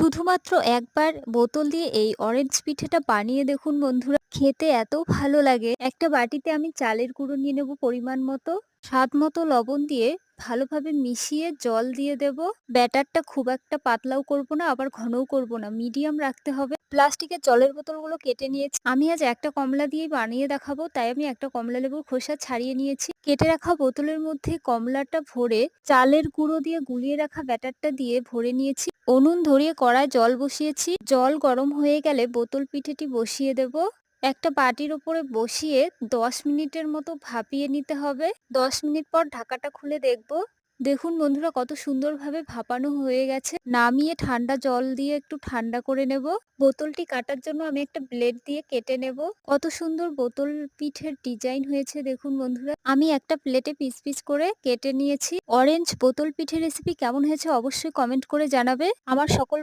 শুধুমাত্র একবার বোতল দিয়ে এই অরেঞ্জ পিঠেটা বানিয়ে দেখুন বন্ধুরা, খেতে এত ভালো লাগে। একটা বাটিতে আমি চালের গুঁড়ো নিয়ে নেব পরিমাণ মতো, স্বাদ মতো লবণ দিয়ে ভালোভাবে মিশিয়ে জল দিয়ে দেব। ব্যাটারটা খুব একটা পাতলাও করব না, আবার ঘনও করব না, মিডিয়াম রাখতে হবে। প্লাস্টিকের জলের বোতলগুলো কেটে নিয়েছি। আমি আজ একটা কমলা দিয়ে বানিয়ে দেখাবো, তাই আমি একটা কমলা লেবুর খোসা ছাড়িয়ে নিয়েছি। কেটে রাখা বোতলের মধ্যে কমলাটা ভরে চালের গুঁড়ো দিয়ে গুলিয়ে রাখা ব্যাটারটা দিয়ে ভরে নিয়েছি। উনুন ধরিয়ে কড়ায় জল বসিয়েছি। জল গরম হয়ে গেলে বোতল পিঠেটি বসিয়ে দেব। একটা বাটির উপরে বসিয়ে 10 মিনিটের মতো ভাপিয়ে নিতে হবে। 10 মিনিট পর ঢাকাটা খুলে দেখব। দেখুন বন্ধুরা, কত সুন্দরভাবে ভাপানো হয়ে গেছে। নামিয়ে ঠান্ডা জল দিয়ে একটু ঠান্ডা করে নেব। বোতলটি কাটার জন্য আমি একটা ব্লেড দিয়ে কেটে নেব। কত সুন্দর বোতল পিঠের ডিজাইন হয়েছে দেখুন বন্ধুরা। আমি একটা প্লেটে পিস পিস করে কেটে নিয়েছি। অরেঞ্জ বোতল পিঠে রেসিপি কেমন হয়েছে অবশ্যই কমেন্ট করে জানাবে। আমার সকল